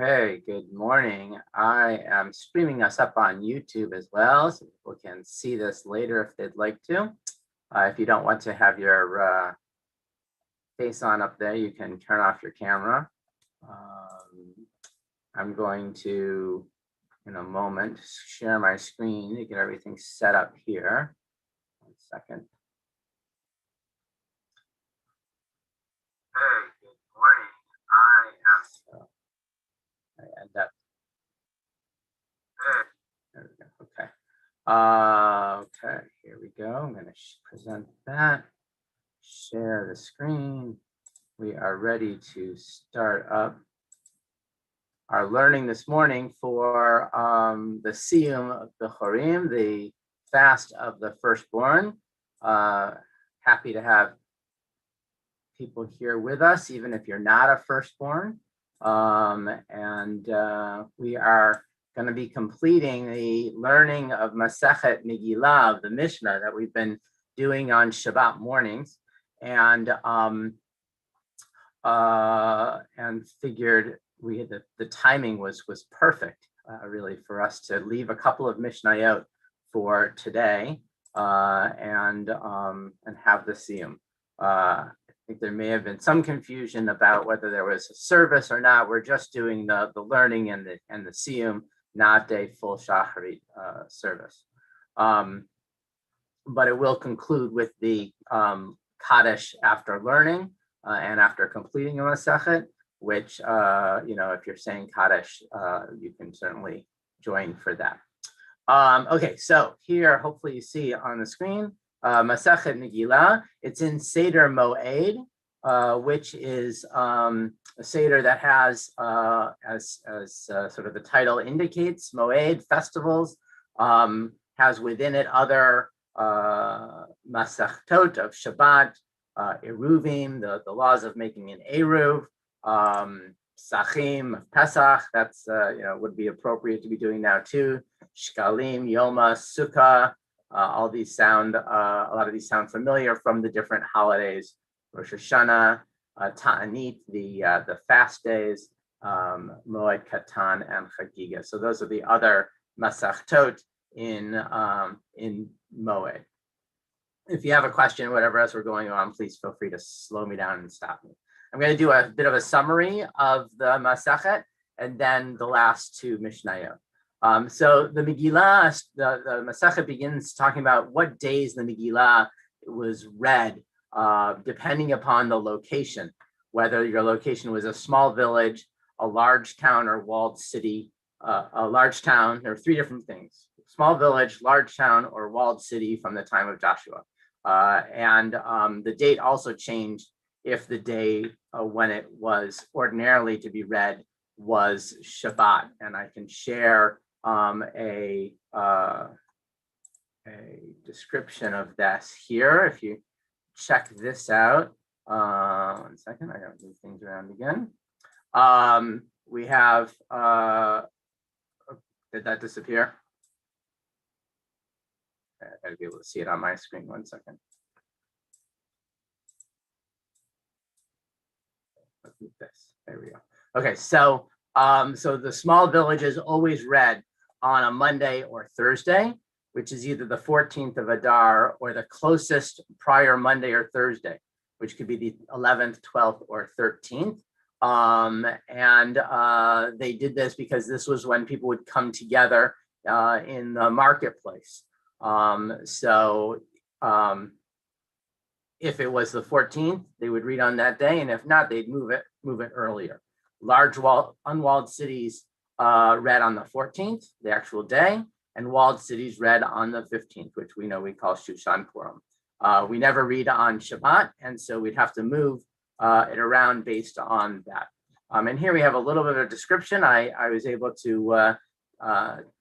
Okay, good morning. I am streaming us up on YouTube as well, so people can see this later if they'd like to. If you don't want to have your face on up there, you can turn off your camera. I'm going to, in a moment, share my screen to get everything set up here. 1 second. Hey, good morning. I end up. There we go. Okay. Okay, here we go. I'm going to present that, share the screen. We are ready to start up our learning this morning for the Siyyum Bechorim, the fast of the firstborn. Happy to have people here with us, even if you're not a firstborn. We are going to be completing the learning of Masechet Megillah, of the Mishnah that we've been doing on Shabbat mornings, and figured the timing was perfect, really, for us to leave a couple of Mishnayot for today and have the Siyyum. I think there may have been some confusion about whether there was a service or not. We're just doing the learning and the Siyyum, not a full Shacharit service. But it will conclude with the Kaddish after learning and after completing a Masechet, which, if you're saying Kaddish, you can certainly join for that. Okay, so here, hopefully you see on the screen, Masechet Megillah. It's in Seder Moed, which is a Seder that has, as sort of the title indicates, Moed, festivals, has within it other Masechtot of Shabbat, Eruvim, the laws of making an Eruv, Sachim, Pesach, that's, would be appropriate to be doing now too, Shkalim, Yoma, Sukkah, all these sound, a lot of these sound familiar from the different holidays, Rosh Hashanah, Ta'anit, the fast days, Moed Katan, and Chagiga. So those are the other Masechtot in Moed. If you have a question, whatever else we're going on, please feel free to slow me down and stop me. I'm going to do a bit of a summary of the Masechet and then the last two Mishnayot. So the Megillah, the Masechet begins talking about what days the Megillah was read, depending upon the location, whether your location was a small village, a large town, or walled city. A large town, there are three different things: small village, large town, or walled city from the time of Joshua. The date also changed if the day when it was ordinarily to be read was Shabbat. And I can share a description of this here. If you check this out, 1 second, I gotta move things around again. We have, did that disappear? I gotta be able to see it on my screen. 1 second. Let's move this. There we go. Okay, so the small village is always read on a Monday or Thursday, which is either the 14th of Adar or the closest prior Monday or Thursday, which could be the 11th, 12th, or 13th. They did this because this was when people would come together in the marketplace. If it was the 14th, they would read on that day, and if not, they'd move it earlier. Large unwalled cities read on the 14th, the actual day, and walled cities read on the 15th, which we know we call Shushan Purim. We never read on Shabbat, and so we'd have to move it around based on that. And here we have a little bit of a description. I was able to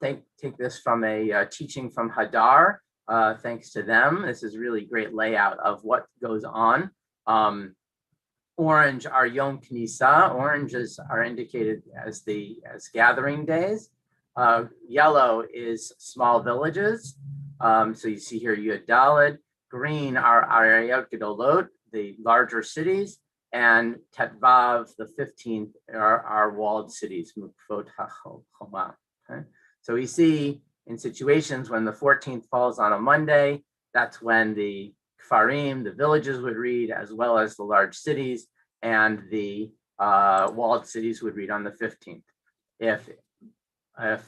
take this from a teaching from Hadar, thanks to them. This is really great layout of what goes on. Orange are Yom Knisa. Oranges are indicated as gathering days. Yellow is small villages. So you see here Yud Daled. Green are Arayot Gedolot, the larger cities. and Tetvav, the 15th, are walled cities, Mukfot HaChoma. Okay? So we see in situations when the 14th falls on a Monday, that's when the Kfarim, the villages, would read, as well as the large cities, and the walled cities would read on the 15th. If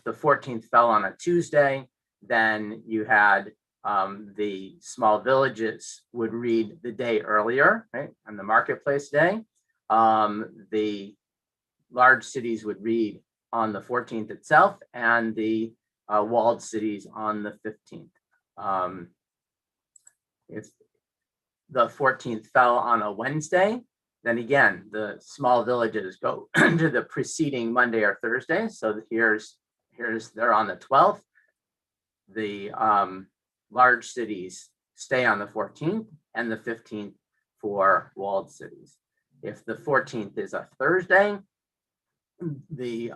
the 14th fell on a Tuesday, then you had the small villages would read the day earlier, right, on the marketplace day. The large cities would read on the 14th itself, and the walled cities on the 15th. If the 14th fell on a Wednesday, then again, the small villages go to the preceding Monday or Thursday. So here's they're on the 12th. The large cities stay on the 14th, and the 15th for walled cities. If the 14th is a Thursday, we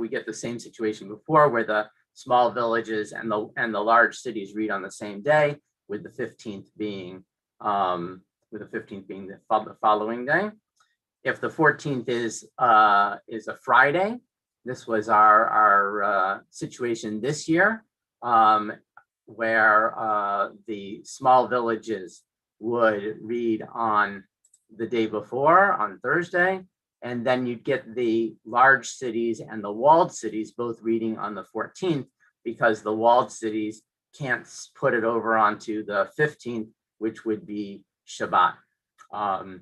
get the same situation before, where the small villages and the large cities read on the same day, with the 15th being the following day. If the 14th is a Friday, this was our situation this year, where the small villages would read on the day before, on Thursday, and then you'd get the large cities and the walled cities both reading on the 14th, because the walled cities can't put it over onto the 15th, which would be Shabbat. And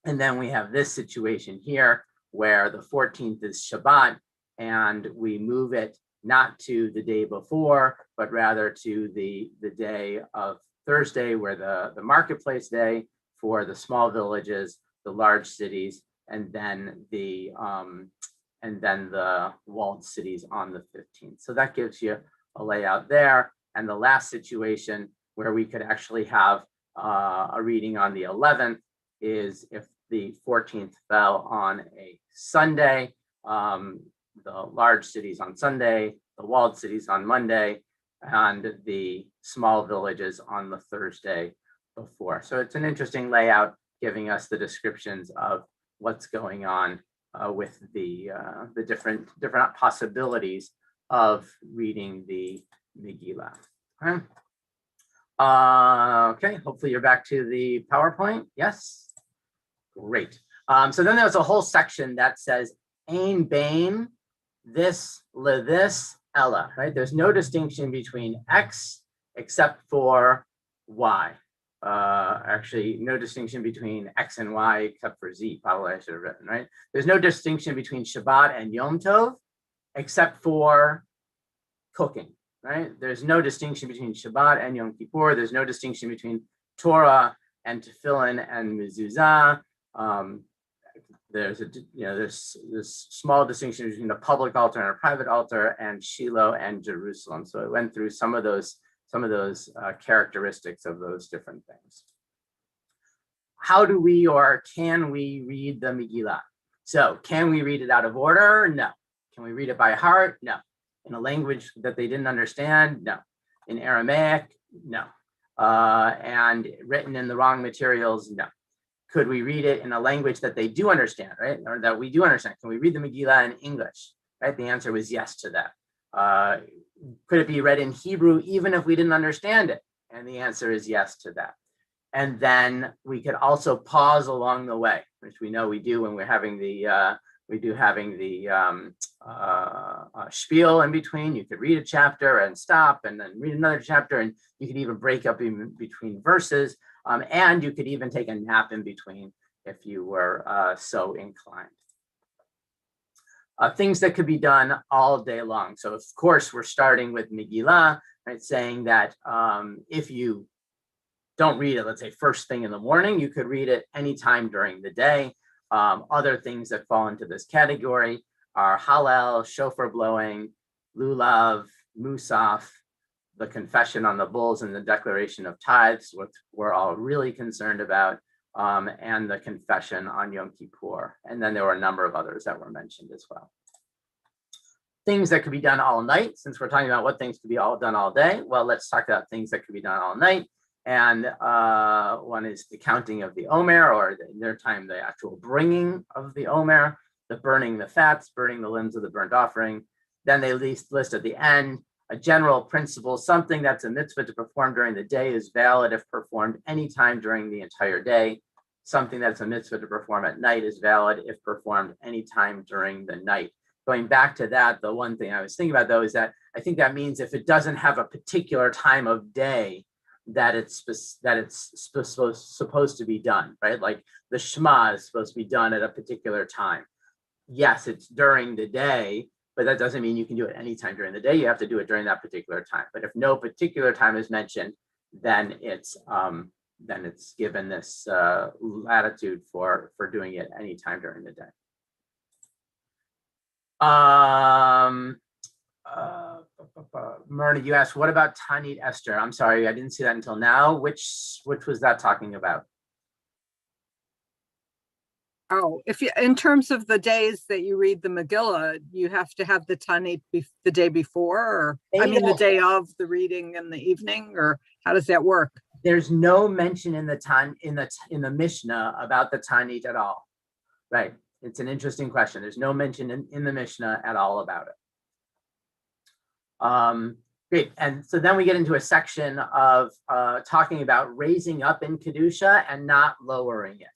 then we have this situation here where the 14th is Shabbat, and we move it not to the day before, but rather to the day of Thursday, where the marketplace day for the small villages, the large cities, and then the walled cities on the 15th. So that gives you a layout there. And the last situation where we could actually have a reading on the 11th is if the 14th fell on a Sunday, the large cities on Sunday, the walled cities on Monday, and the small villages on the Thursday before. So it's an interesting layout, giving us the descriptions of what's going on with the different possibilities of reading the Megillah. Okay. Okay, hopefully you're back to the PowerPoint. Yes, great. So then there's a whole section that says Ein Bain, this, this, Ella, right? There's no distinction between X except for Y. Actually, no distinction between X and Y except for Z, probably I should have written, right? There's no distinction between Shabbat and Yom Tov except for cooking, right? There's no distinction between Shabbat and Yom Kippur. There's no distinction between Torah and Tefillin and Mezuzah. There's this small distinction between a public altar and a private altar, and Shiloh and Jerusalem. So it went through some of those characteristics of those different things. How do we, or can we, read the Megillah? So can we read it out of order? No. Can we read it by heart? No. In a language that they didn't understand? No. In Aramaic? No. And written in the wrong materials? No. Could we read it in a language that they do understand, right? Or that we do understand? Can we read the Megillah in English? Right? The answer was yes to that. Could it be read in Hebrew even if we didn't understand it? And the answer is yes to that. And then we could also pause along the way, which we know we do when we're having the spiel in between. You could read a chapter and stop, and then read another chapter, and you could even break up in between verses. And you could even take a nap in between if you were so inclined. Things that could be done all day long. So of course, we're starting with Megillah, right? Saying that if you don't read it, let's say first thing in the morning, you could read it anytime during the day. Other things that fall into this category are Hallel, shofar blowing, lulav, musaf, the confession on the bulls and the declaration of tithes, which we're all really concerned about, and the confession on Yom Kippur. And then there were a number of others that were mentioned as well. Things that could be done all night, since we're talking about what things could be all done all day. Well, let's talk about things that could be done all night. And one is the counting of the omer, or in their time, the actual bringing of the omer, the burning the fats, burning the limbs of the burnt offering. Then they list at the end a general principle: something that's a mitzvah to perform during the day is valid if performed anytime during the entire day. Something that's a mitzvah to perform at night is valid if performed anytime during the night. Going back to that, the one thing I was thinking about, though, is that I think that means if it doesn't have a particular time of day that it's supposed to be done, right? Like the Shema is supposed to be done at a particular time. Yes, it's during the day, but that doesn't mean you can do it anytime during the day. You have to do it during that particular time. But if no particular time is mentioned, then it's given this latitude for doing it anytime during the day. Myrna, you asked, what about Tanit Esther? I'm sorry, I didn't see that until now. Which was that talking about? Oh, if you, in terms of the days that you read the Megillah, you have to have the Tanit the day before, or the day of the reading in the evening, or how does that work? There's no mention in the Mishnah about the Tanit at all. Right. It's an interesting question. There's no mention in the Mishnah at all about it. Great. And so then we get into a section of talking about raising up in Kedusha and not lowering it.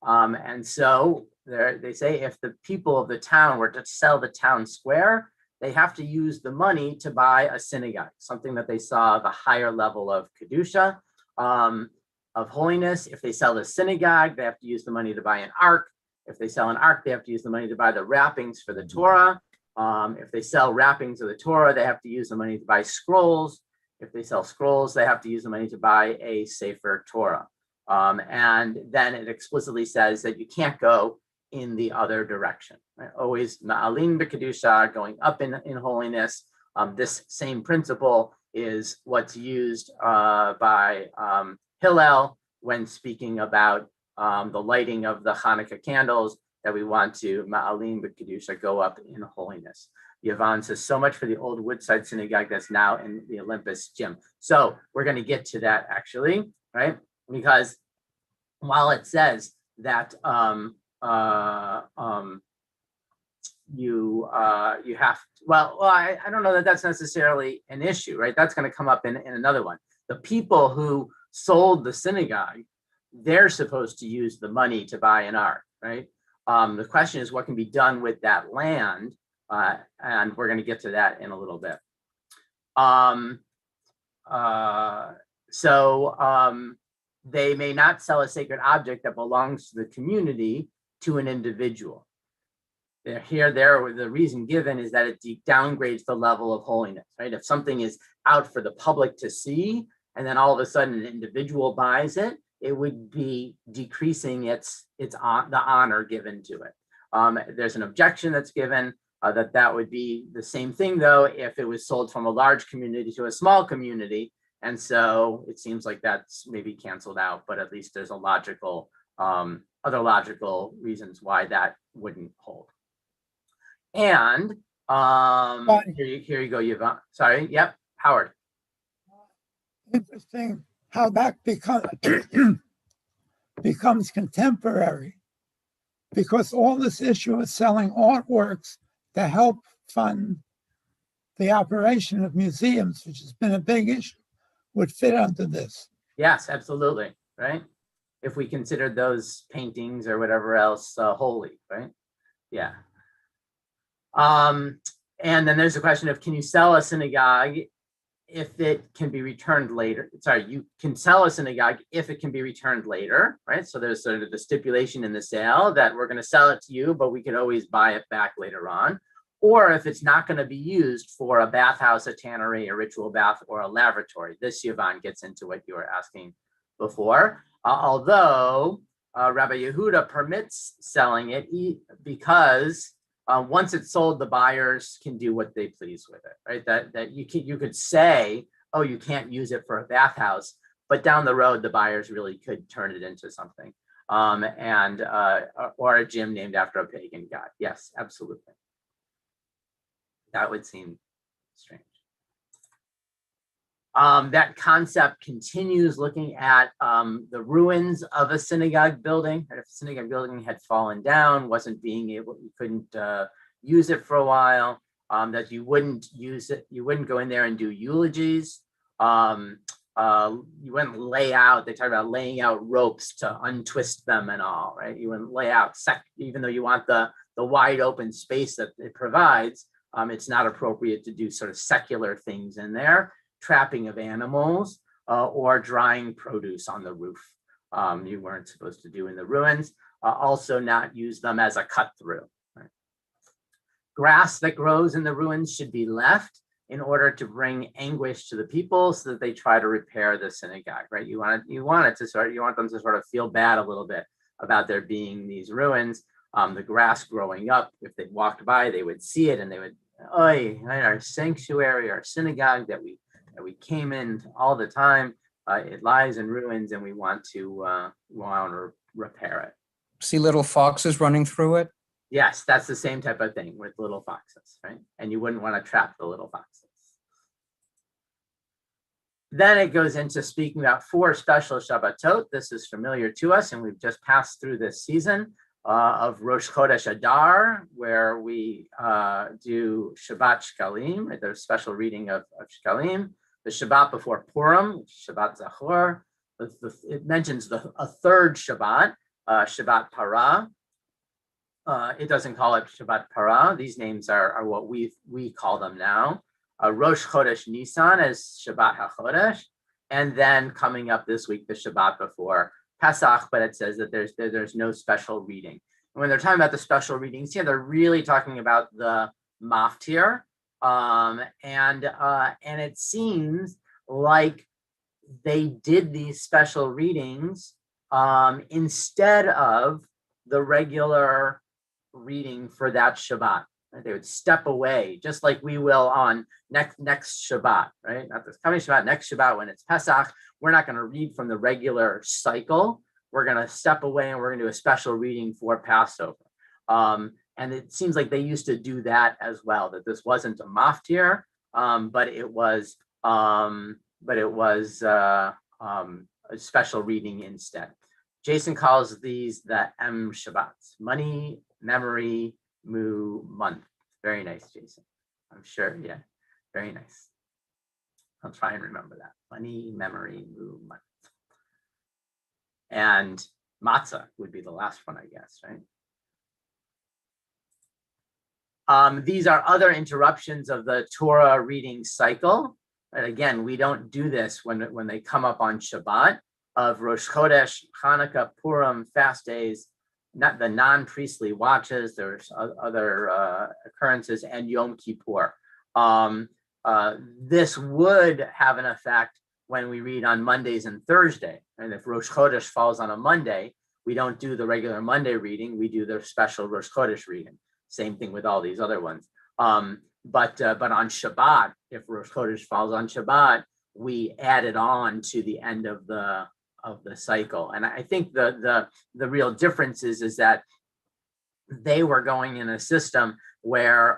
And so they say if the people of the town were to sell the town square, they have to use the money to buy a synagogue, something that they saw the higher level of Kedusha, of holiness. If they sell the synagogue, they have to use the money to buy an ark. If they sell an ark, they have to use the money to buy the wrappings for the Torah. If they sell wrappings of the Torah, they have to use the money to buy scrolls. If they sell scrolls, they have to use the money to buy a Sefer Torah. And then it explicitly says that you can't go in the other direction. Right? Always ma'alin b'kedusha, going up in holiness. This same principle is what's used by Hillel when speaking about the lighting of the Hanukkah candles, that we want to ma'alin b'kedusha, go up in holiness. Yvonne says, so much for the old Woodside Synagogue that's now in the Olympus gym. So we're going to get to that actually, right? Because while it says that you have to, I don't know that that's necessarily an issue, right? That's going to come up in another one. The people who sold the synagogue, they're supposed to use the money to buy an ark, right? The question is what can be done with that land, and we're going to get to that in a little bit. They may not sell a sacred object that belongs to the community to an individual. The reason given is that it downgrades the level of holiness, right? If something is out for the public to see, and then all of a sudden an individual buys it, it would be decreasing the honor given to it. There's an objection that's given that would be the same thing, though, if it was sold from a large community to a small community. And so it seems like that's maybe canceled out, but at least there's a other logical reasons why that wouldn't hold. And here you go, Yvonne. Sorry, yep, Howard. Interesting how that becomes contemporary, because all this issue of selling artworks to help fund the operation of museums, which has been a big issue, would fit under this. Yes, absolutely, right? If we considered those paintings or whatever else holy, right? Yeah. And then there's the question of, can you sell a synagogue if it can be returned later? Sorry, you can sell a synagogue if it can be returned later, right? So there's sort of the stipulation in the sale that we're going to sell it to you, but we can always buy it back later on. Or if it's not going to be used for a bathhouse, a tannery, a ritual bath, or a lavatory. This, Yvonne, gets into what you were asking before. Although Rabbi Yehuda permits selling it because once it's sold, the buyers can do what they please with it, right? That you could say, oh, you can't use it for a bathhouse, but down the road, the buyers really could turn it into something, or a gym named after a pagan god. Yes, absolutely. That would seem strange. That concept continues looking at the ruins of a synagogue building. If a synagogue building had fallen down, wasn't being able, you couldn't use it for a while, that you wouldn't use it, you wouldn't go in there and do eulogies. You wouldn't lay out, they talk about laying out ropes to untwist them and all, right? You wouldn't lay out, even though you want the wide open space that it provides, it's not appropriate to do sort of secular things in there, trapping of animals or drying produce on the roof. You weren't supposed to do in the ruins. Also not use them as a cut through. Right? Grass that grows in the ruins should be left in order to bring anguish to the people so that they try to repair the synagogue, right? You want them to sort of feel bad a little bit about there being these ruins. The grass growing up, if they walked by, they would see it and they would, "Oy, our sanctuary, our synagogue that we came in all the time, it lies in ruins, and we want to repair it." See little foxes running through it? Yes, that's the same type of thing with little foxes, right? And you wouldn't want to trap the little foxes. Then it goes into speaking about 4 special Shabbatot. This is familiar to us, and we've just passed through this season of Rosh Chodesh Adar, where we do Shabbat Shkalim, right? There's a special reading of Shkalim. The Shabbat before Purim, Shabbat Zachor. It mentions a third Shabbat, Shabbat Parah. It doesn't call it Shabbat Parah. These names are what we call them now. Rosh Chodesh Nisan as Shabbat HaChodesh, and then coming up this week, the Shabbat before Pesach, but it says that there's no special reading. And when they're talking about the special readings here, they're really talking about the Maftir, and it seems like they did these special readings instead of the regular reading for that Shabbat. Right? They would step away, just like we will on next Shabbat, right? Not this coming Shabbat, next Shabbat when it's Pesach. We're not going to read from the regular cycle. We're going to step away and we're going to do a special reading for Passover. And it seems like they used to do that as well, that this wasn't a maftir, but it was a special reading instead. Jason calls these the M Shabbats, money, memory, Mu, month. Very nice, Jason. I'm sure, yeah, very nice. I'll try and remember that. Money, memory, Mu, month. And matzah would be the last one, I guess, right? These are other interruptions of the Torah reading cycle. And again, we don't do this when they come up on Shabbat of Rosh Chodesh, Hanukkah, Purim, fast days, not the non-priestly watches. There's other occurrences, and Yom Kippur. This would have an effect when we read on Mondays and Thursday. And if Rosh Chodesh falls on a Monday, we don't do the regular Monday reading. We do the special Rosh Chodesh reading. Same thing with all these other ones. But on Shabbat, if Rosh Chodesh falls on Shabbat, we add it on to the end of the cycle. And I think the real difference is that they were going in a system where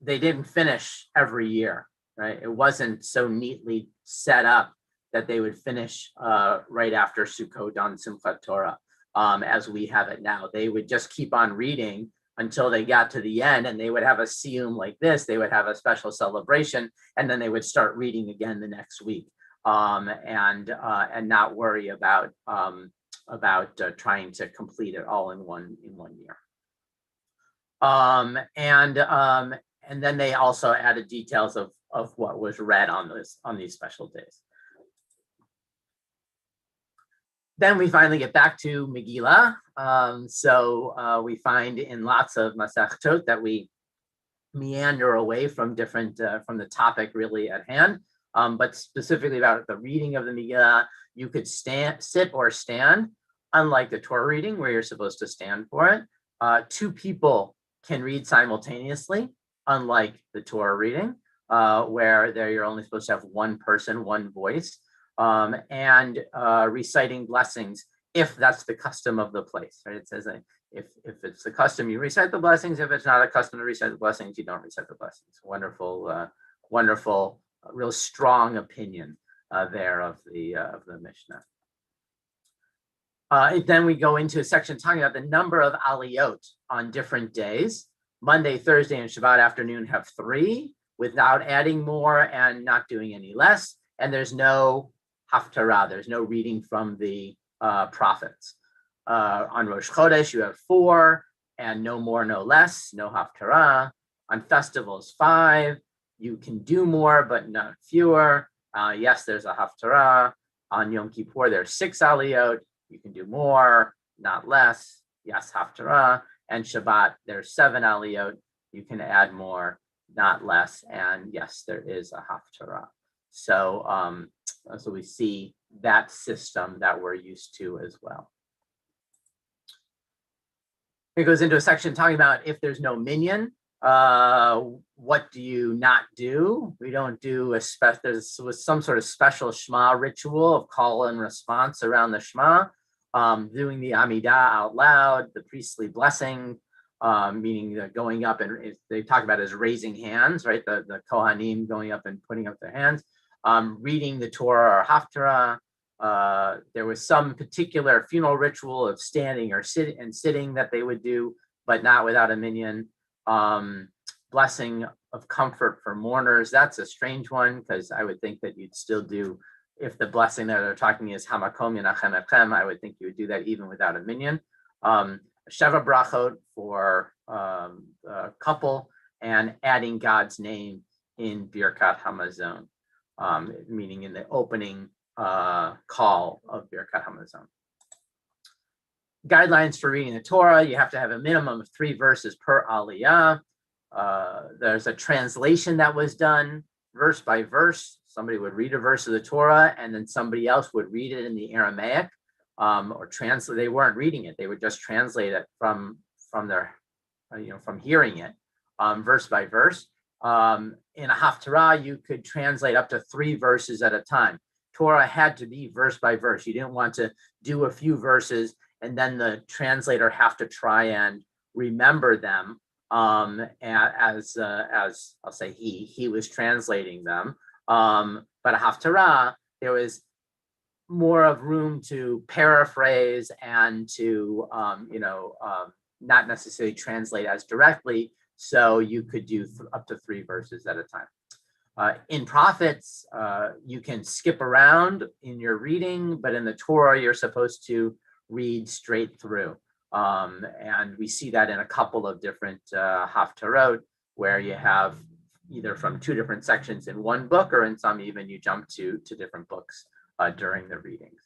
they didn't finish every year, right? It wasn't so neatly set up that they would finish right after Sukkot on Simchat Torah as we have it now. They would just keep on reading until they got to the end, and they would have a Siyyum like this. They would have a special celebration, and then they would start reading again the next week. And not worry about trying to complete it all in one year. And then they also added details of what was read on these special days. Then we finally get back to Megillah. So we find in lots of Masechtot that we meander away from from the topic really at hand. But specifically about the reading of the Megillah, you could sit or stand, unlike the Torah reading where you're supposed to stand for it. 2 people can read simultaneously, unlike the Torah reading, where you're only supposed to have one person, one voice, and reciting blessings if that's the custom of the place. Right? It says if it's the custom, you recite the blessings. If it's not a custom to recite the blessings, you don't recite the blessings. Wonderful real strong opinion there of the Mishnah. Then we go into a section talking about the number of aliyot on different days. Monday, Thursday, and Shabbat afternoon have 3 without adding more and not doing any less. And there's no haftarah, there's no reading from the prophets. On Rosh Chodesh, you have 4 and no more, no less, no haftarah. On festivals, 5, you can do more, but not fewer. Yes, there's a haftarah. On Yom Kippur, there's 6 aliyot. You can do more, not less. Yes, haftarah. And Shabbat, there's 7 aliyot. You can add more, not less. And yes, there is a haftarah. So, so we see that system that we're used to as well. It goes into a section talking about if there's no minyan, what do you not do? We don't do there's some sort of special Shema ritual of call and response around the Shema, doing the Amidah out loud, the priestly blessing, meaning going up, and they talk about it as raising hands, right? The Kohanim going up and putting up their hands, reading the Torah or Haftarah. There was some particular funeral ritual of standing or sitting that they would do, but not without a minyan. Blessing of comfort for mourners. That's a strange one, because I would think that you'd still do, if the blessing that they're talking is Hamakom Yenachem Echem, I would think you would do that even without a minyan. Sheva brachot for a couple, and adding God's name in Birkat Hamazon, meaning in the opening call of Birkat Hamazon. Guidelines for reading the Torah: you have to have a minimum of 3 verses per aliyah. There's a translation that was done verse by verse. Somebody would read a verse of the Torah, and then somebody else would read it in the Aramaic, or translate. They weren't reading it; they would just translate it from their, from hearing it, verse by verse. In a haftarah, you could translate up to 3 verses at a time. Torah had to be verse by verse. You didn't want to do a few verses and then the translator have to try and remember them, as I'll say he was translating them. But a haftarah, there was more of room to paraphrase and to not necessarily translate as directly, so you could do up to 3 verses at a time. In prophets, you can skip around in your reading, but in the Torah, you're supposed to read straight through. And we see that in a couple of different haftarot, where you have either from 2 different sections in one book, or in some even you jump to different books during the readings.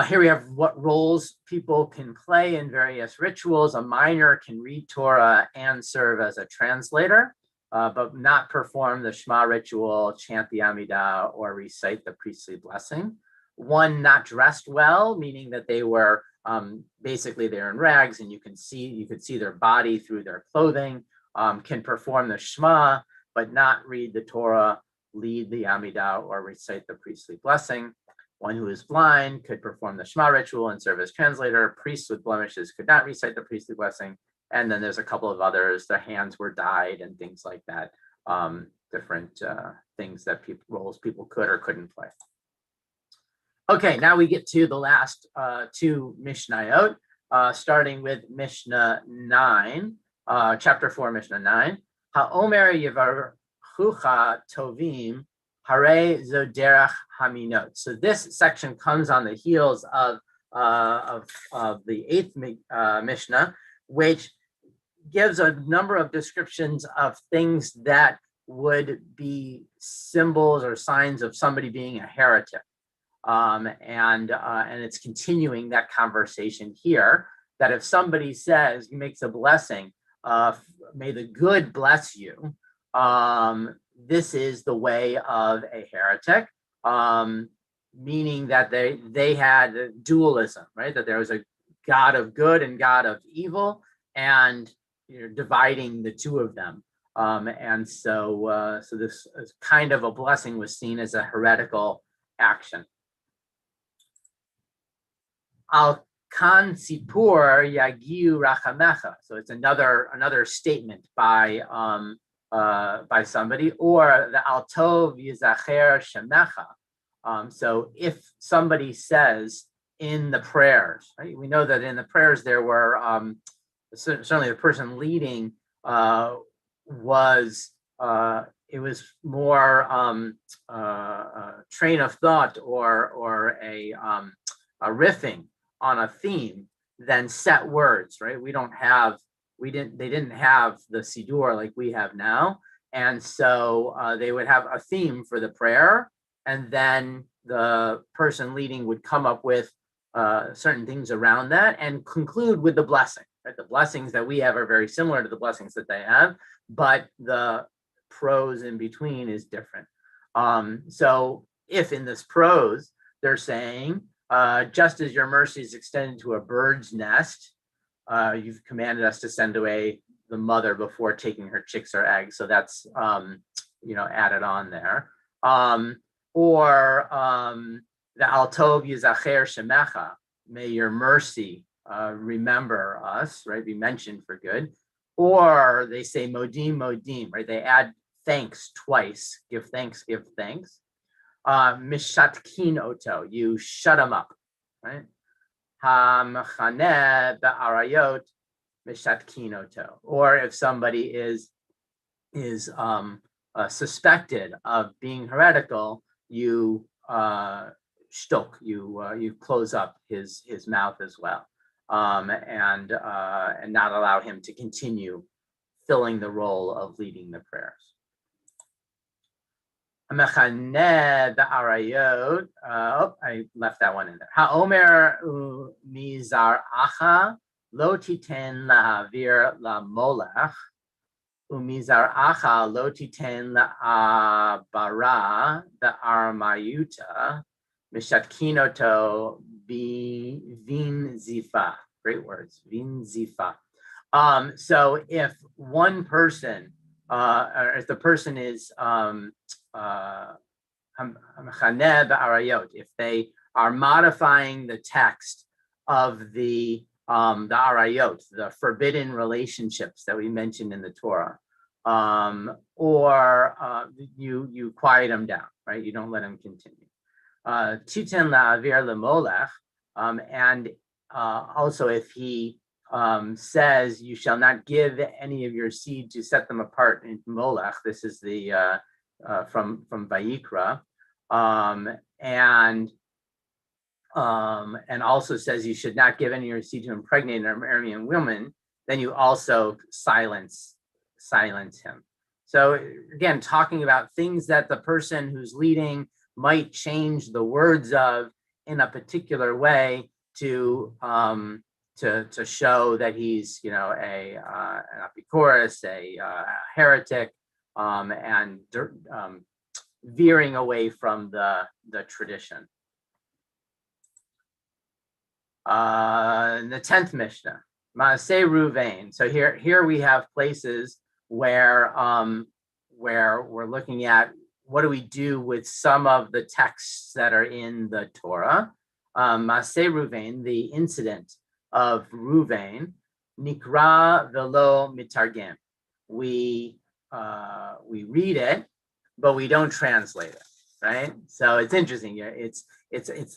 Here we have what roles people can play in various rituals. A minor can read Torah and serve as a translator, but not perform the Shema ritual, chant the Amidah, or recite the priestly blessing. One not dressed well, meaning that they were basically they're in rags and you could see their body through their clothing, can perform the Shema, but not read the Torah, lead the Amidah, or recite the priestly blessing. One who is blind could perform the Shema ritual and serve as translator. Priests with blemishes could not recite the priestly blessing. And then there's a couple of others. Their hands were dyed and things like that. Different things that roles people could or couldn't play. Okay, now we get to the last 2 Mishnayot, starting with Mishnah 9, chapter 4, Mishnah 9. Ha'omer yevarucha tovim hare zoderach haminot. So this section comes on the heels of the 8th Mishnah, which gives a number of descriptions of things that would be symbols or signs of somebody being a heretic. And it's continuing that conversation here, that if somebody says, he makes a blessing, may the good bless you, this is the way of a heretic, meaning that they had dualism, right? That there was a God of good and God of evil, and dividing the 2 of them. And so this kind of a blessing was seen as a heretical action. Al kan sipur yagiu rachamecha. So it's another statement by by somebody, or the Al Tov Yizacher Shemecha. So if somebody says in the prayers, right, we know that in the prayers there were certainly the person leading was it was more train of thought or a riffing on a theme than set words, right? They didn't have the Siddur like we have now. And so they would have a theme for the prayer, and then the person leading would come up with certain things around that and conclude with the blessing. Right? The blessings that we have are very similar to the blessings that they have, but the prose in between is different. So if in this prose they're saying, just as your mercy is extended to a bird's nest, you've commanded us to send away the mother before taking her chicks or eggs. So that's added on there. Or the Al Tov Yizacher Shemecha, may your mercy remember us, right? Be mentioned for good. Or they say Modim, Modim, right? They add thanks twice. Give thanks, give thanks. Mishatkin oto, you shut them up, right? Ha-mechaneh be'arayot mishatkin oto. Or if somebody is suspected of being heretical, you shtok, you close up his mouth as well, and not allow him to continue filling the role of leading the prayers. Mechaneh be'arayot. I left that one in there. Ha'omer mizar acha lo titen lahavir la molech. Umizar acha lo titen la bara the armayuta mishatkinoto vin zifa. Great words, vin zifa. So if one person, or if the person is if they are modifying the text of the arayot, the forbidden relationships that we mentioned in the Torah, or you quiet them down, right? You don't let them continue. Titen la'avir lemolech, and also if he says, you shall not give any of your seed to set them apart in Molech. This is the from Vayikra, and also says you should not give any of your seed to impregnate an Aramean woman. Then you also silence him. So again, talking about things that the person who's leading might change the words of in a particular way to show that he's an Epicurus, a heretic, and veering away from the tradition. The 10th Mishnah, Maaseh Ruvain. So here we have places where we're looking at what do we do with some of the texts that are in the Torah. Maaseh Ruvain, the incident of Ruvain, Nikra velo mitargem. We read it, but we don't translate it, right? So it's interesting. It's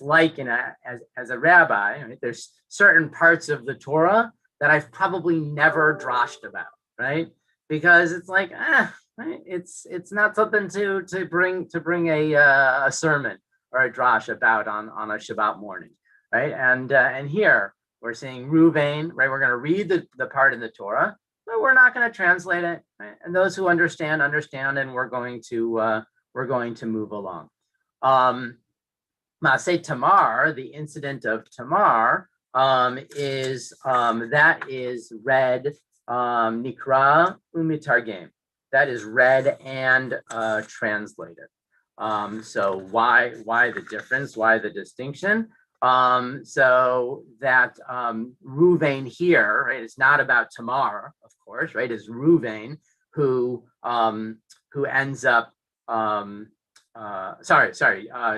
like as a rabbi, right? There's certain parts of the Torah that I've probably never drashed about, right? Because it's like, right? It's not something to bring a sermon or a drash about on a Shabbat morning, right? And here we're saying Ruvain, right? We're going to read the part in the Torah, but we're not going to translate it, right? And those who understand, and we're going to move along. Maaseh Tamar, the incident of Tamar, is read Nikra umitargem. That is read and translated. So why the difference? Why the distinction? So that Ruvain here, right? It's not about Tamar, of course, right? It's Ruvain who ends up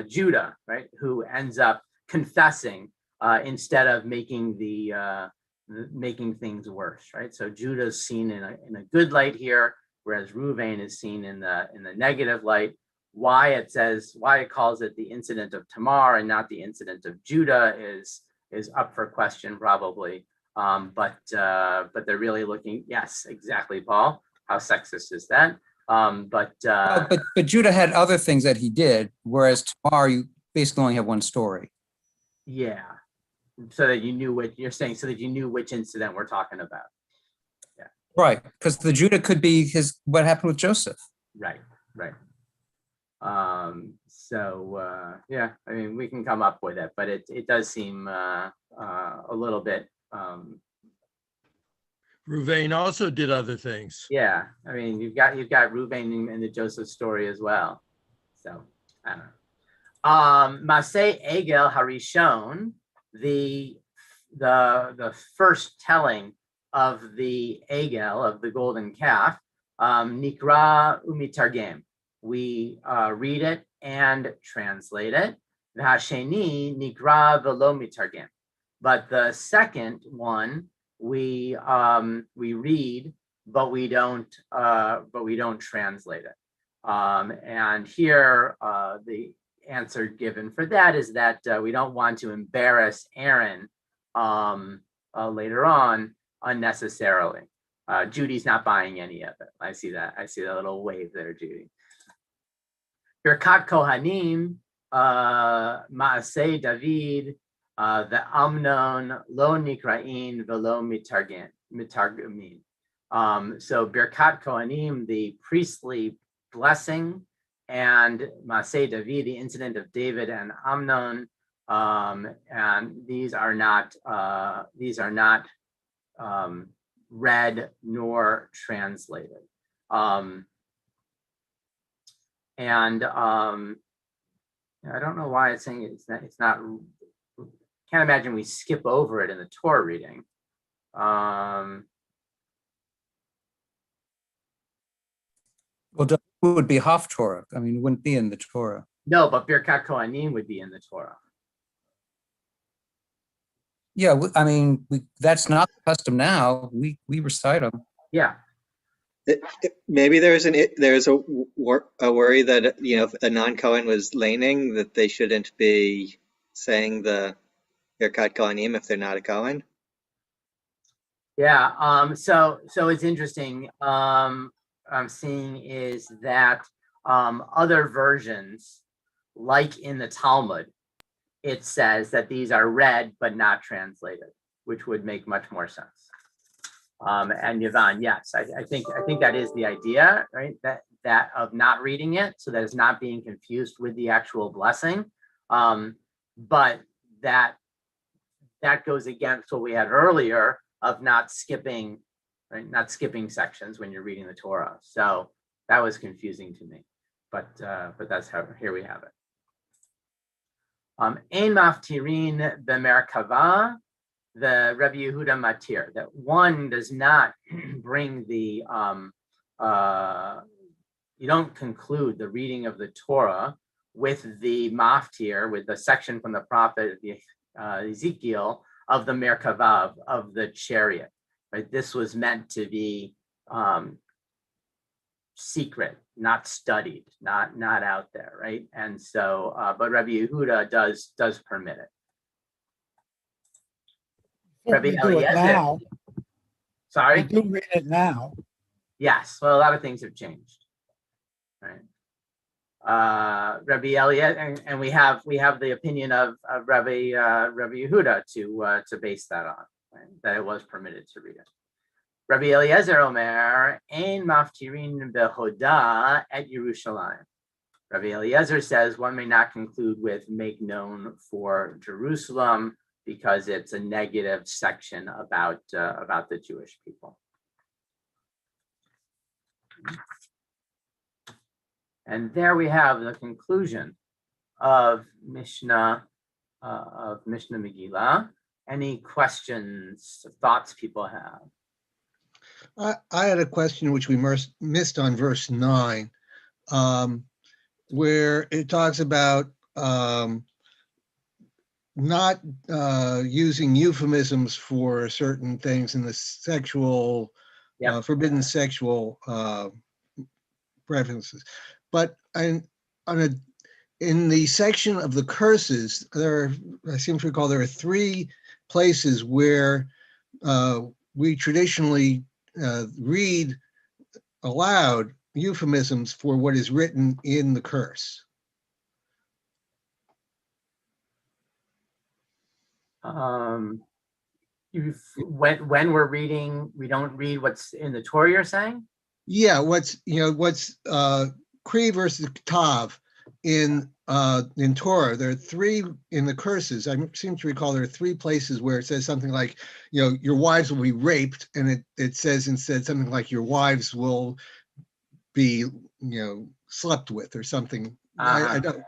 Judah, right? Who ends up confessing instead of making making things worse, right? So Judah's seen in a good light here, whereas Ruvain is seen in the negative light. Why it calls it the incident of Tamar and not the incident of Judah is up for question probably. But they're really looking, yes, exactly, Paul. How sexist is that? But Judah had other things that he did, whereas Tamar, you basically only have one story. yeah, so that you knew what you're saying, so that you knew which incident we're talking about. Yeah, Right, because the Judah could be what happened with Joseph. right. Yeah, I mean, we can come up with it, but it does seem a little bit. Ruvain also did other things. Yeah, I mean, you've got Ruvain in the Joseph story as well. So I don't know. Maseh Egel Harishon, the first telling of the Egel, of the golden calf, Nikra Umitargem. We read it and translate it. V'hasheni Nikra Velo Mitargem. But the second one we read, but we don't translate it. And here the answer given for that is that we don't want to embarrass Aaron later on unnecessarily. Judy's not buying any of it. I see that little wave there, Judy. Birkat Kohanim, Maaseh David, the Amnon lo nikrain velo mitargamin. So Birkat Kohanim, the priestly blessing, and Maaseh David, the incident of David and Amnon, and these are not read nor translated. I don't know why it's saying it's not. Can't imagine we skip over it in the Torah reading. Well, it would be Haftorah. I mean, it wouldn't be in the Torah. No, but Birkat Kohanim would be in the Torah. Yeah, I mean, that's not the custom now. We recite them. Yeah. Maybe there's a worry that, you know, if a non-Kohen was laning, that they shouldn't be saying the Birkat Kohanim if they're not a Kohen. Yeah. So it's interesting. I'm seeing is that other versions, like in the Talmud, it says that these are read but not translated, which would make much more sense. And Yvonne, yes, I think that is the idea, right? That of not reading it, so that it's not being confused with the actual blessing. But that goes against what we had earlier of not skipping, right? Not skipping sections when you're reading the Torah. So that was confusing to me, but that's how here we have it. Ein maftirin b'merkava, the Rabbi Yehuda matir, that one does not bring the you don't conclude the reading of the Torah with the maftir, with the section from the prophet Ezekiel of the Merkava, of the chariot. Right, this was meant to be secret, not studied, not out there, right? And so, but Rabbi Yehuda does permit it. Rabbi Eliezer. Now. Sorry? I do read it now. Yes, well, a lot of things have changed, right? Rabbi Eliezer, and we have the opinion of Rabbi Yehuda to base that on, right? That it was permitted to read it. Rabbi Eliezer Omer, Ein maftirin behoda et Yerushalayim. Rabbi Eliezer says one may not conclude with make known for Jerusalem because it's a negative section about the Jewish people. And there we have the conclusion of Mishnah Megillah. Any questions, thoughts people have? I had a question which we missed on verse 9, where it talks about not using euphemisms for certain things in the sexual, Yep. forbidden sexual references. But in the section of the curses, I seem to recall there are 3 places where we traditionally read aloud euphemisms for what is written in the curse. When we're reading, we don't read what's in the Torah, you're saying? Yeah, what's Kri versus Tav in Torah. There are 3 in the curses. I seem to recall there are 3 places where it says something like, your wives will be raped, and it says instead something like your wives will be, slept with, or something. I don't,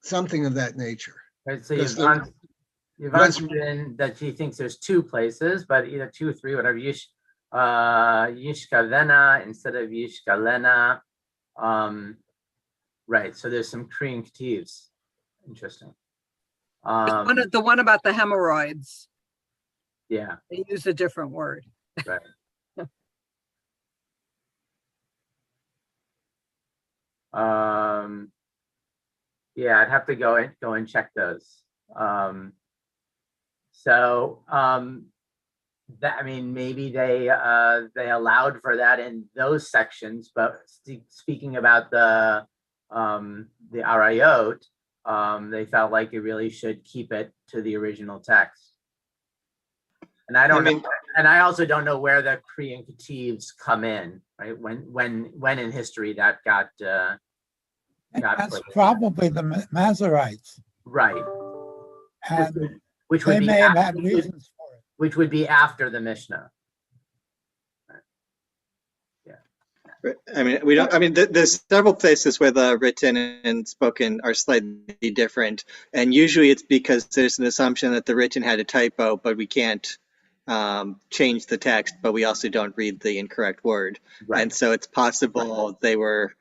something of that nature. Right, so Yvonne mentioned that she thinks there's 2 places, but either 2 or 3, whatever. Yishkavena instead of Yishkalena. Right, so there's some Korean Ketivs. Interesting. The one about the hemorrhoids, Yeah, they use a different word. right. Yeah, I'd have to go and check those. Maybe they allowed for that in those sections, but speaking about the Arayot, they felt like it really should keep it to the original text. And I also don't know where the Korean Ketivs come in, right? When in history that got that's probably the Masoretes. Right. And which would they be may have had reasons for it. Which would be after the Mishnah. There's several places where the written and spoken are slightly different, and usually it's because there's an assumption that the written had a typo, but we can't change the text, but we also don't read the incorrect word. Right. And so it's possible they were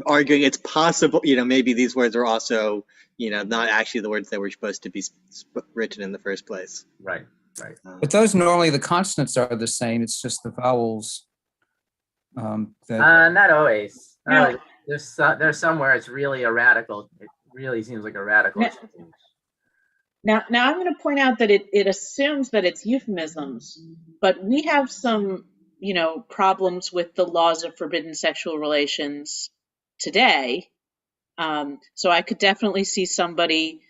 arguing it's possible, maybe these words are also, not actually the words that were supposed to be written in the first place. Right, right. But those normally, the consonants are the same. It's just the vowels. Not always. No. There's somewhere it's really a radical. It really seems like a radical change. Now I'm going to point out that it assumes that it's euphemisms, but we have some, problems with the laws of forbidden sexual relations today. So I could definitely see somebody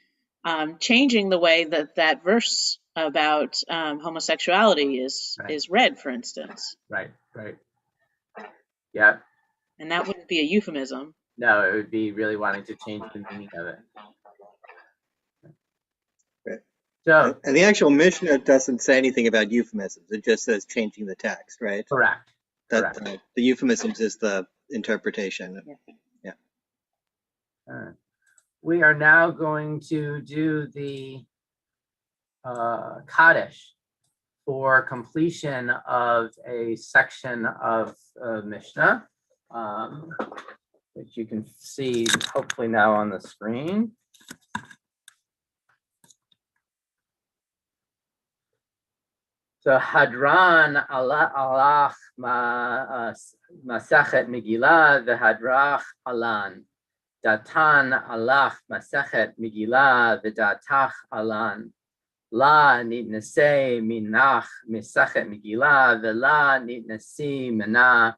changing the way that verse about homosexuality is read, for instance. Right. Yeah. And that wouldn't be a euphemism. No, it would be really wanting to change the meaning of it. So, and the actual Mishnah doesn't say anything about euphemisms. It just says changing the text, right? Correct. The euphemisms is the interpretation. Yeah. We are now going to do the Kaddish for completion of a section of Mishnah, which you can see hopefully now on the screen. So Hadran alach Masachet Megillah, the Hadrach Alan. Datan alach Masachet Megillah, the Datach Alan. La nitnasei minach Masachet Megillah, the la nitnasi mina.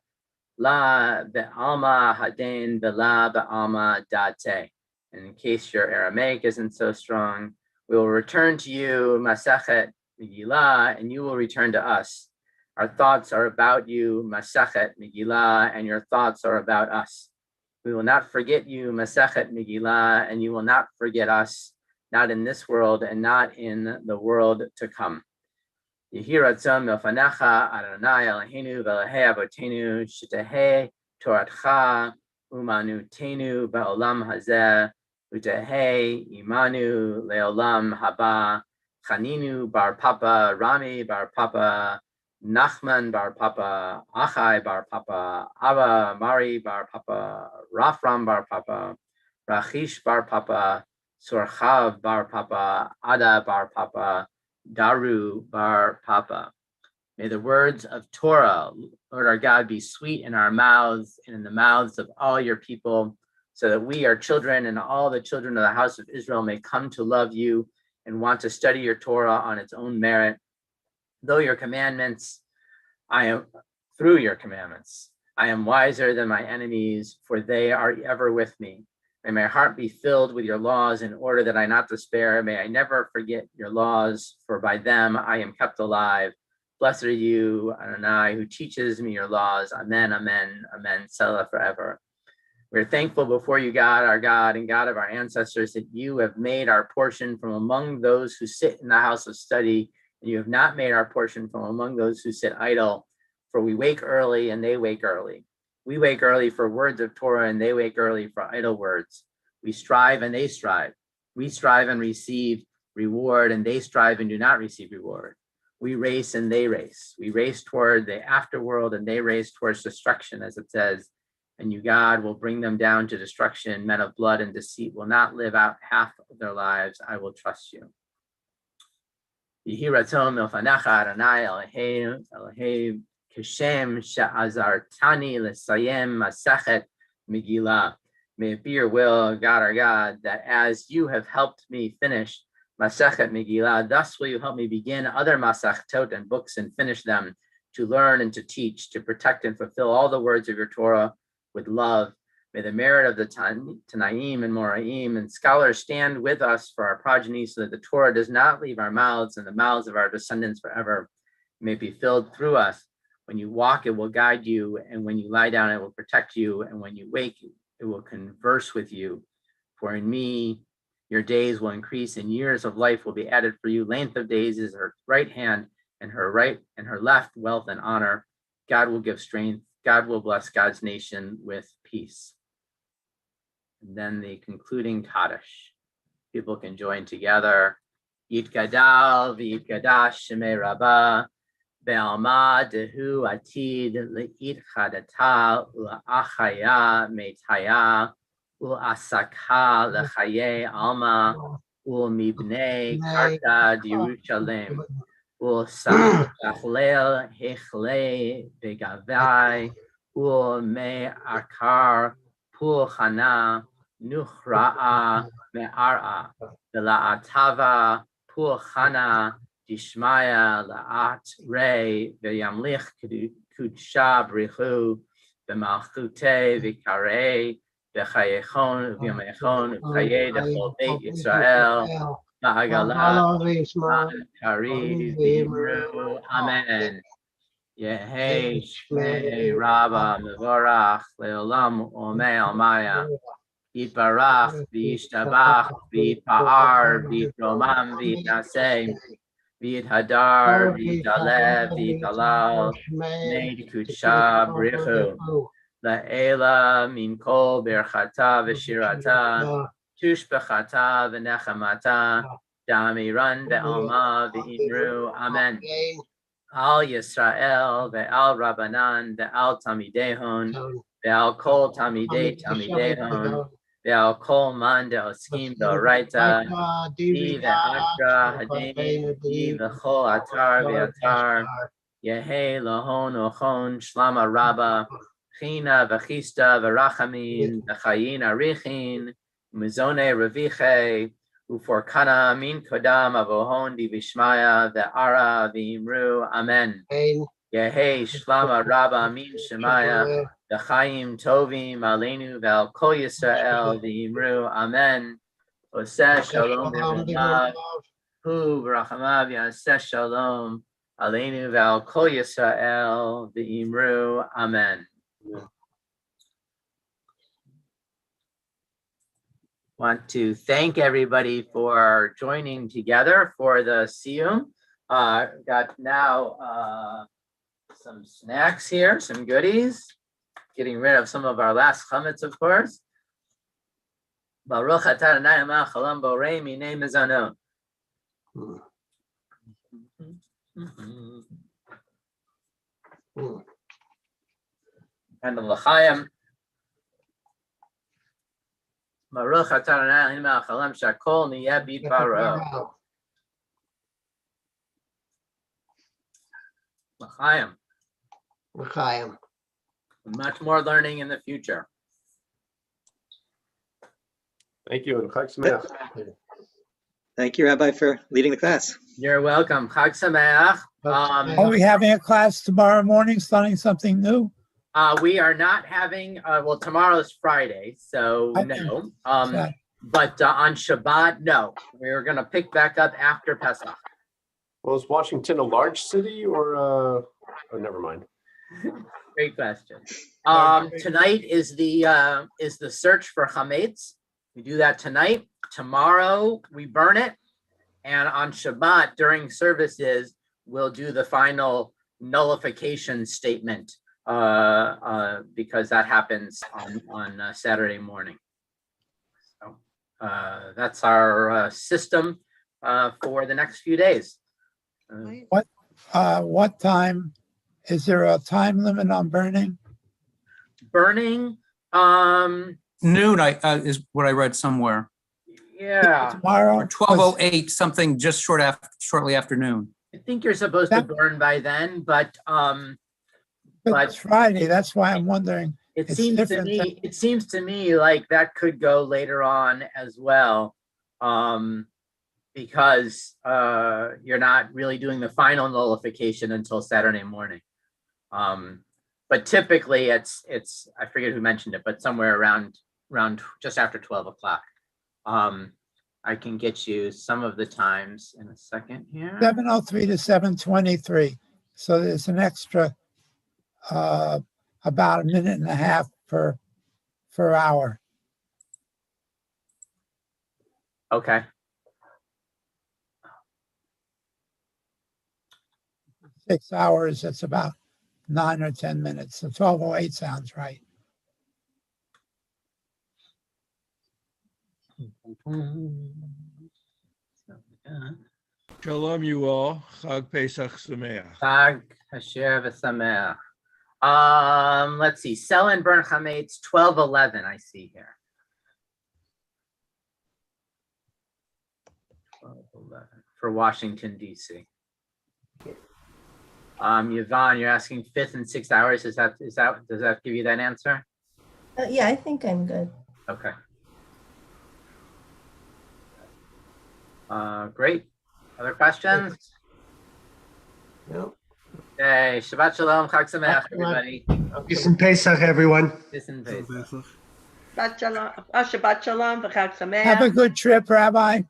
La be'alma haden, the la be'alma date. And in case your Aramaic isn't so strong, we will return to you Masachet Megillah, and you will return to us. Our thoughts are about you, Masachet Megillah, and your thoughts are about us. We will not forget you, Masachet Megillah, and you will not forget us, not in this world and not in the world to come. Yehi ratzon milfanecha Adonai Eloheinu v'Elahei avotenu shetehei toratcha umanutenu ba'olam hazeh utehei imanu le'olam haba. Chaninu bar Papa, Rami bar Papa, Nachman bar Papa, Achai bar Papa, Abba Mari bar Papa, Rafram bar Papa, Rachish bar Papa, Sorchav bar Papa, Ada bar Papa, Daru bar Papa. May the words of Torah, Lord our God, be sweet in our mouths and in the mouths of all your people, so that we, our children, and all the children of the house of Israel may come to love you and want to study your Torah on its own merit. Through your commandments, I am wiser than my enemies, for they are ever with me. May my heart be filled with your laws in order that I not despair. May I never forget your laws, for by them I am kept alive. Blessed are you, Adonai, who teaches me your laws. Amen, amen, amen. Selah forever. We're thankful before you, God, our God and God of our ancestors, that you have made our portion from among those who sit in the house of study, and you have not made our portion from among those who sit idle. For we wake early and they wake early. We wake early for words of Torah and they wake early for idle words. We strive and they strive. We strive and receive reward, and they strive and do not receive reward. We race and they race. We race toward the afterworld and they race towards destruction, as it says. And you, God, will bring them down to destruction. Men of blood and deceit will not live out half of their lives. I will trust you. Yehi ratzon milfanecha Adonai Elohim Kishem she'azartani l'sayem masechet Megillah. May it be your will, God our God, that as you have helped me finish Masechet Megillah, thus will you help me begin other Masechtot and books and finish them, to learn and to teach, to protect and fulfill all the words of your Torah with love. May the merit of the Tanaim and Moraim and scholars stand with us for our progeny, so that the Torah does not leave our mouths and the mouths of our descendants forever. May it be filled through us. When you walk, it will guide you, and when you lie down, it will protect you, and when you wake, it will converse with you. For in me, your days will increase, and years of life will be added for you. Length of days is her right hand, and her right and her left, wealth and honor. God will give strength. God will bless God's nation with peace. And then the concluding Kaddish. People can join together. Yitgadal v'yitgadash shemei Rabbah, be'alma dehu atid le'itchadata u'achaya meitaya u'asaka lechaye alma u'mibnei karta d'Yerushalem u'sachlel hechle begavai u'me'akar pulchana nuchra'a me'ar'a vela'atava pulchana dishmaya la'at rei ve'yamlich kudsha brichu v'malchute v'karei v'chayechon v'yamechon v'chayei d'chol beit Yisrael v'agalah v'kari v'yimru. Amen. Yehei Shmei Rabba Mevorach Leolam Omei Almaya Yitbarach V'yishtabach V'yitpa'ar V'yitromam V'yitnaseh V'yithadar V'yitalev V'yitalal Mei Kudsha Brichu La'ela Min Kol Berchata V'shirata Tushbechata V'nechamata Damiran Ve'alma V'imru. Amen. Al Yisrael ve'al Rabbanan ve'al Tamidehon ve'al Kol Tamidei Tamidehon ve'al Kol Man de'oskim d'oraita di ve'akra hadei di ve'chol atar ve'atar Yehei lohon ochon shlama rabba china v'chista v'rachamin v'chayin arichin mizone reviche Ufor kana min kodam avohon di vishmaya ve'ara v'imru. Amen. Yehei shlama rabba min shemaya v'chaim tovim aleinu ve'al kol Yisrael v'imru. Amen. Oseh shalom v'rachamav hu v'rachamav yaseh shalom aleinu ve'al kol Yisrael v'imru. Amen. Want to thank everybody for joining together for the Siyyum. Got now some snacks here, some goodies. Getting rid of some of our last chametz, of course. Baruch atah Adonai Melech haolam borei minei mezano. And the l'chaim. Baruch atah Adonai Melech haolam shakol niyeh bidbaro. L'chaim. L'chaim. Much more learning in the future. Thank you, and Chag Sameach. Thank you, Rabbi, for leading the class. You're welcome. Chag Sameach. Are we having a class tomorrow morning, studying something new? We are not having, well, tomorrow's Friday, so Okay. no. Okay. But on Shabbat, no. We're going to pick back up after Pesach. Well, is Washington a large city or oh, never mind. Great question. Tonight is the search for chametz. We do that tonight. Tomorrow we burn it, and on Shabbat during services we'll do the final nullification statement because that happens on Saturday morning. So that's our system for the next few days. What time? Is there a time limit on burning? Burning, Noon, is what I read somewhere. yeah. Tomorrow? Or 12:08, something just shortly after noon. I think you're supposed to burn by then, but It's Friday, that's why I'm wondering. it It's seems to different me, like that could go later on as well. Because you're not really doing the final nullification until Saturday morning. But typically it's I forget who mentioned it, but somewhere around just after 12 o'clock. I can get you some of the times in a second here. 7:03 to 7:23. So there's an extra about a minute and a half per hour. Okay. 6 hours, that's about 9 or 10 minutes. So 12:08 sounds right. Shalom, you all. Chag Pesach Sameach. Chag Hasher v'Sameach. Let's see. Sell and burn chametz 12:11. I see here. 12:11 for Washington D.C. Yvonne, you're asking 5th and 6th hours. Does that give you that answer? Yeah, I think I'm good. Okay. Great. Other questions? No. Okay. Shabbat Shalom. Chag Sameach, everybody. Peace and Pesach, everyone. Peace and Pesach. Shabbat Shalom, Shabbat Shalom, v'Chag Sameach. Have a good trip, Rabbi.